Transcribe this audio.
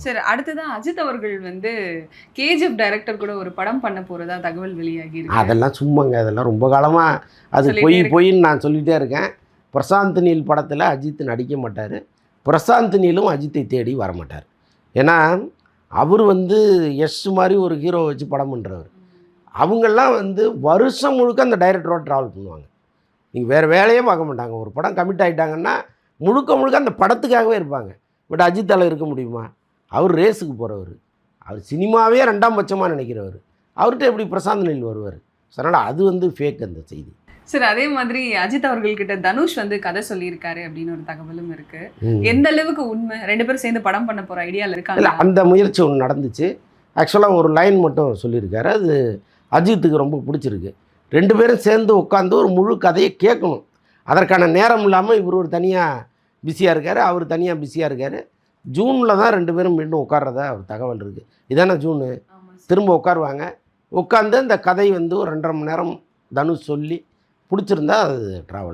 சரி, அடுத்ததான் அஜித் அவர்கள் வந்து கேஜிஎஃப் டைரக்டர் கூட ஒரு படம் பண்ண போறதா தகவல் வெளியாகி இருக்கு. அதெல்லாம் சும்மாங்க, அதெல்லாம் ரொம்ப காலமாக அது பொய்ன்னு நான் சொல்லிகிட்டே இருக்கேன். பிரசாந்த் நீல் படத்தில் அஜித் நடிக்க மாட்டார், பிரசாந்த் நீலும் அஜித்தை தேடி வரமாட்டார். ஏன்னா அவர் வந்து எஸ் மாதிரி ஒரு ஹீரோ வச்சு படம் பண்ணுறவர். அவங்கெல்லாம் வந்து வருஷம் முழுக்க அந்த டைரக்டரோட ட்ராவல் பண்ணுவாங்க. நீங்கள் வேறு வேலையே பார்க்க மாட்டாங்க. ஒரு படம் கமிட் ஆகிட்டாங்கன்னா முழுக்க முழுக்க அந்த படத்துக்காகவே இருப்பாங்க. பட் அஜித்தால் இருக்க முடியுமா? அவர் ரேஸுக்கு போகிறவர், அவர் சினிமாவே 2ஆம் பட்சமாக நினைக்கிறவர். அவர்கிட்ட எப்படி பிரசாந்த் நீல் வருவார்? அதனால் அது வந்து ஃபேக் அந்த செய்தி. சரி, அதே மாதிரி அஜித் அவர்கள்கிட்ட தனுஷ் வந்து கதை சொல்லியிருக்காரு அப்படின்னு ஒரு தகவலும் இருக்கு. எந்த அளவுக்கு உண்மை? 2 பேரும் சேர்ந்து படம் பண்ண போகிற ஐடியாவில் இருக்காங்க. இல்லை, அந்த முயற்சி ஒன்று நடந்துச்சு. ஆக்சுவலாக ஒரு லைன் மட்டும் சொல்லியிருக்காரு, அது அஜித்துக்கு ரொம்ப பிடிச்சிருக்கு. 2 பேரும் சேர்ந்து உட்காந்து ஒரு முழு கதையை கேட்கணும். அதற்கான நேரம் இல்லாமல் இவர் ஒரு தனியாக பிஸியாக இருக்கார், அவர் தனியாக பிஸியாக இருக்கார். ஜூனில் தான் 2 பேரும் மீண்டும் உட்கார்றதா ஒரு தகவல் இருக்குது. இதானே ஜூனு? திரும்ப உட்காருவாங்க. உட்காந்து அந்த கதை வந்து ஒரு 2.5 மணி நேரம் தனுஷ் சொல்லி பிடிச்சிருந்தா அது ட்ராவல்